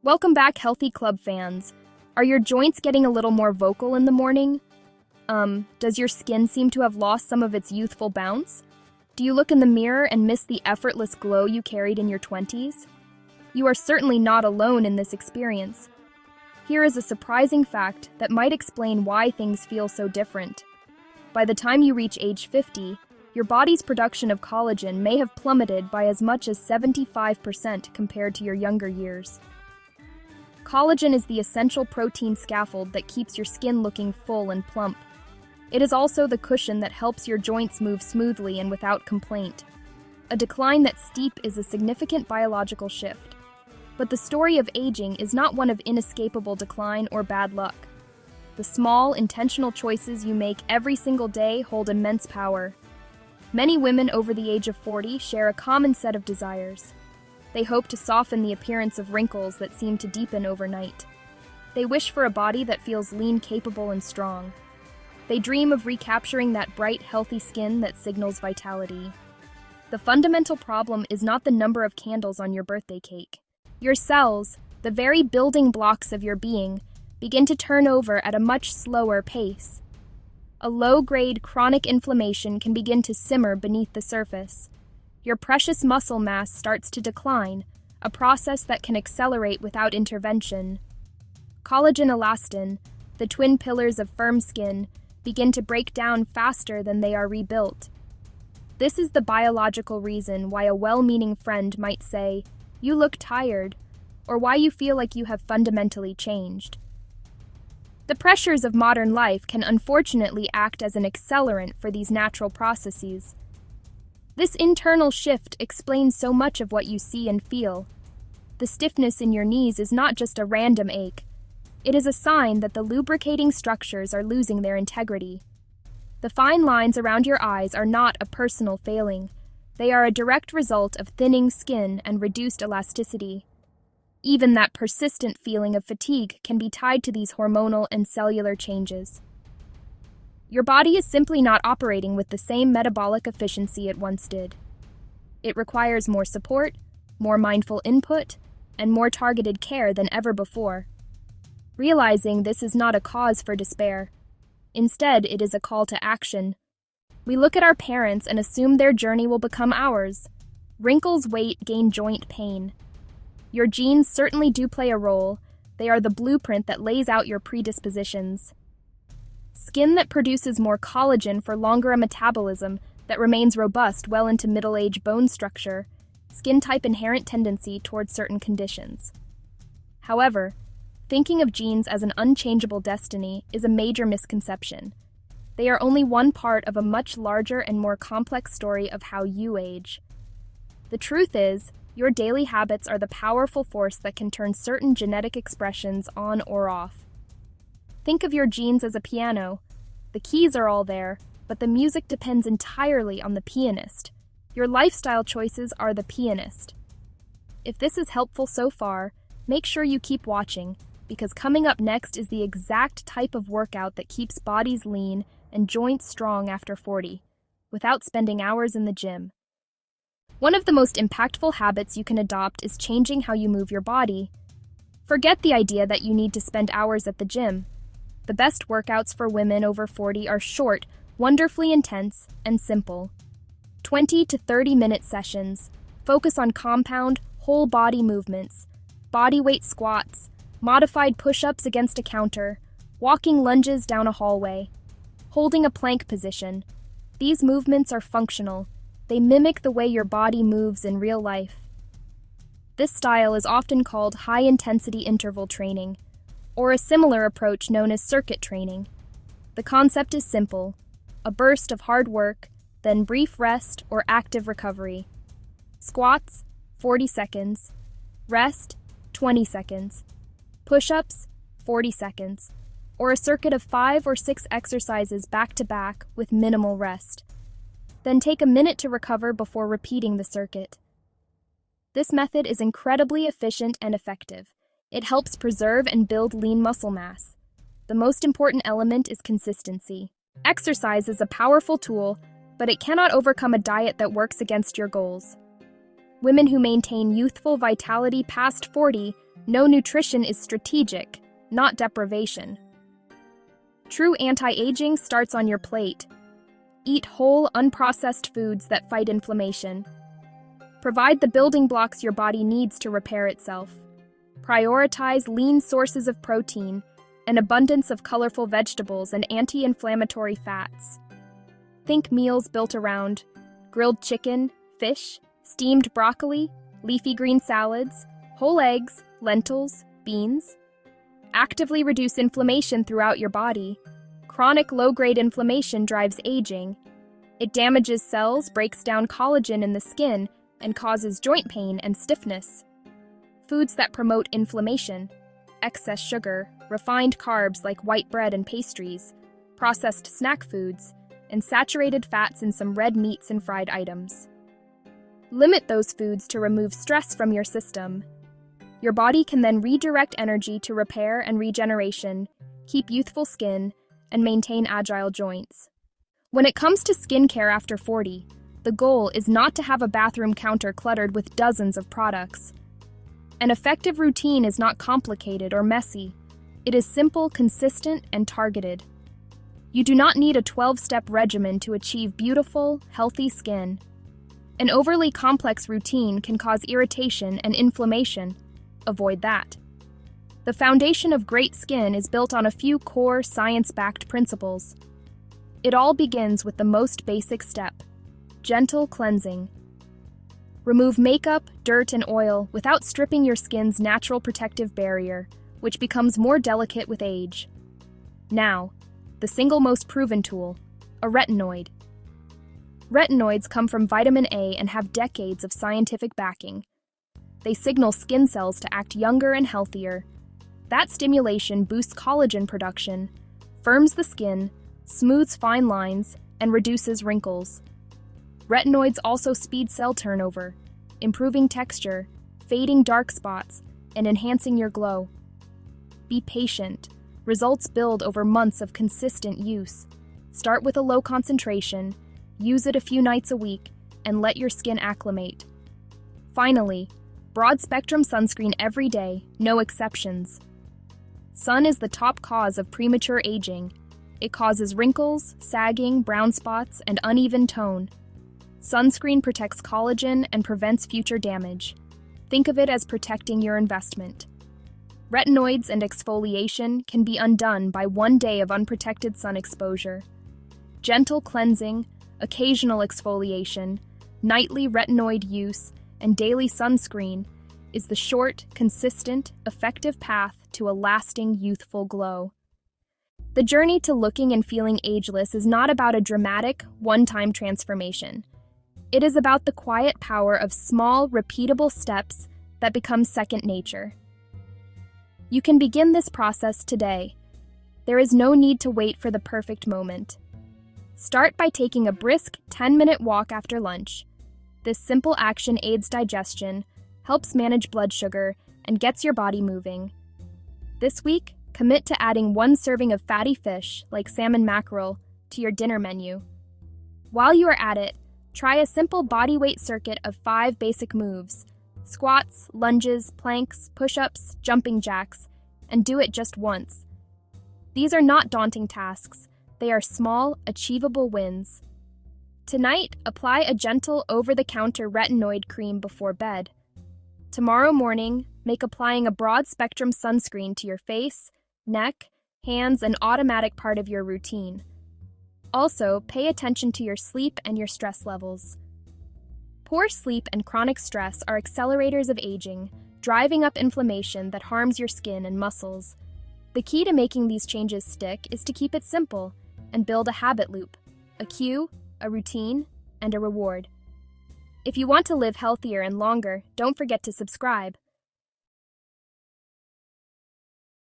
Welcome back, Healthy Club fans. Are your joints getting a little more vocal in the morning? Does your skin seem to have lost some of its youthful bounce? Do you look in the mirror and miss the effortless glow you carried in your 20s? You are certainly not alone in this experience. Here is a surprising fact that might explain why things feel so different. By the time you reach age 50, your body's production of collagen may have plummeted by as much as 75% compared to your younger years. Collagen is the essential protein scaffold that keeps your skin looking full and plump. It is also the cushion that helps your joints move smoothly and without complaint. A decline that steep is a significant biological shift. But the story of aging is not one of inescapable decline or bad luck. The small, intentional choices you make every single day hold immense power. Many women over the age of 40 share a common set of desires. They hope to soften the appearance of wrinkles that seem to deepen overnight. They wish for a body that feels lean, capable, and strong. They dream of recapturing that bright, healthy skin that signals vitality. The fundamental problem is not the number of candles on your birthday cake. Your cells, the very building blocks of your being, begin to turn over at a much slower pace. A low-grade chronic inflammation can begin to simmer beneath the surface. Your precious muscle mass starts to decline, a process that can accelerate without intervention. Collagen elastin, the twin pillars of firm skin, begin to break down faster than they are rebuilt. This is the biological reason why a well-meaning friend might say, "You look tired," or why you feel like you have fundamentally changed. The pressures of modern life can unfortunately act as an accelerant for these natural processes. This internal shift explains so much of what you see and feel. The stiffness in your knees is not just a random ache. It is a sign that the lubricating structures are losing their integrity. The fine lines around your eyes are not a personal failing. They are a direct result of thinning skin and reduced elasticity. Even that persistent feeling of fatigue can be tied to these hormonal and cellular changes. Your body is simply not operating with the same metabolic efficiency it once did. It requires more support, more mindful input, and more targeted care than ever before. Realizing this is not a cause for despair. Instead, it is a call to action. We look at our parents and assume their journey will become ours. Wrinkles, weight, gain, joint pain. Your genes certainly do play a role. They are the blueprint that lays out your predispositions. Skin that produces more collagen for longer, a metabolism that remains robust well into middle-age bone structure, skin type inherent tendency towards certain conditions. However, thinking of genes as an unchangeable destiny is a major misconception. They are only one part of a much larger and more complex story of how you age. The truth is, your daily habits are the powerful force that can turn certain genetic expressions on or off. Think of your genes as a piano. The keys are all there, but the music depends entirely on the pianist. Your lifestyle choices are the pianist. If this is helpful so far, make sure you keep watching, because coming up next is the exact type of workout that keeps bodies lean and joints strong after 40, without spending hours in the gym. One of the most impactful habits you can adopt is changing how you move your body. Forget the idea that you need to spend hours at the gym. The best workouts for women over 40 are short, wonderfully intense, and simple. 20 to 30-minute sessions. Focus on compound, whole-body movements, bodyweight squats, modified push-ups against a counter, walking lunges down a hallway, holding a plank position. These movements are functional. They mimic the way your body moves in real life. This style is often called high-intensity interval training, or a similar approach known as circuit training. The concept is simple: a burst of hard work, then brief rest or active recovery. Squats, 40 seconds. Rest, 20 seconds. Push-ups, 40 seconds. Or a circuit of 5 or 6 exercises back-to-back with minimal rest. Then take a minute to recover before repeating the circuit. This method is incredibly efficient and effective. It helps preserve and build lean muscle mass. The most important element is consistency. Exercise is a powerful tool, but it cannot overcome a diet that works against your goals. Women who maintain youthful vitality past 40 No, nutrition is strategic, not deprivation. True anti-aging starts on your plate. Eat whole, unprocessed foods that fight inflammation. Provide the building blocks your body needs to repair itself. Prioritize lean sources of protein, an abundance of colorful vegetables, and anti-inflammatory fats. Think meals built around grilled chicken, fish, steamed broccoli, leafy green salads, whole eggs, lentils, beans. Actively reduce inflammation throughout your body. Chronic low-grade inflammation drives aging. It damages cells, breaks down collagen in the skin, and causes joint pain and stiffness. Foods that promote inflammation: excess sugar, refined carbs like white bread and pastries, processed snack foods, and saturated fats in some red meats and fried items. Limit those foods to remove stress from your system. Your body can then redirect energy to repair and regeneration, keep youthful skin, and maintain agile joints. When it comes to skincare after 40, the goal is not to have a bathroom counter cluttered with dozens of products. An effective routine is not complicated or messy. It is simple, consistent, and targeted. You do not need a 12-step regimen to achieve beautiful, healthy skin. An overly complex routine can cause irritation and inflammation. Avoid that. The foundation of great skin is built on a few core, science-backed principles. It all begins with the most basic step: gentle cleansing. Remove makeup, dirt, and oil without stripping your skin's natural protective barrier, which becomes more delicate with age. Now, the single most proven tool: a retinoid. Retinoids come from vitamin A and have decades of scientific backing. They signal skin cells to act younger and healthier. That stimulation boosts collagen production, firms the skin, smooths fine lines, and reduces wrinkles. Retinoids also speed cell turnover, improving texture, fading dark spots, and enhancing your glow. Be patient. Results build over months of consistent use. Start with a low concentration, use it a few nights a week, and let your skin acclimate. Finally, broad-spectrum sunscreen every day, no exceptions. Sun is the top cause of premature aging. It causes wrinkles, sagging, brown spots, and uneven tone. Sunscreen protects collagen and prevents future damage. Think of it as protecting your investment. Retinoids and exfoliation can be undone by 1 day of unprotected sun exposure. Gentle cleansing, occasional exfoliation, nightly retinoid use, and daily sunscreen is the short, consistent, effective path to a lasting, youthful glow. The journey to looking and feeling ageless is not about a dramatic, one-time transformation. It is about the quiet power of small, repeatable steps that become second nature. You can begin this process today. There is no need to wait for the perfect moment. Start by taking a brisk 10-minute walk after lunch. This simple action aids digestion, helps manage blood sugar, and gets your body moving. This week, commit to adding 1 serving of fatty fish, like salmon mackerel, to your dinner menu. While you are at it, try a simple bodyweight circuit of 5 basic moves: squats, lunges, planks, push-ups, jumping jacks, and do it just once. These are not daunting tasks. They are small, achievable wins. Tonight, apply a gentle over-the-counter retinoid cream before bed. Tomorrow morning, make applying a broad-spectrum sunscreen to your face, neck, hands, an automatic part of your routine. Also, pay attention to your sleep and your stress levels. Poor sleep and chronic stress are accelerators of aging, driving up inflammation that harms your skin and muscles. The key to making these changes stick is to keep it simple and build a habit loop: a cue, a routine, and a reward. If you want to live healthier and longer, don't forget to subscribe.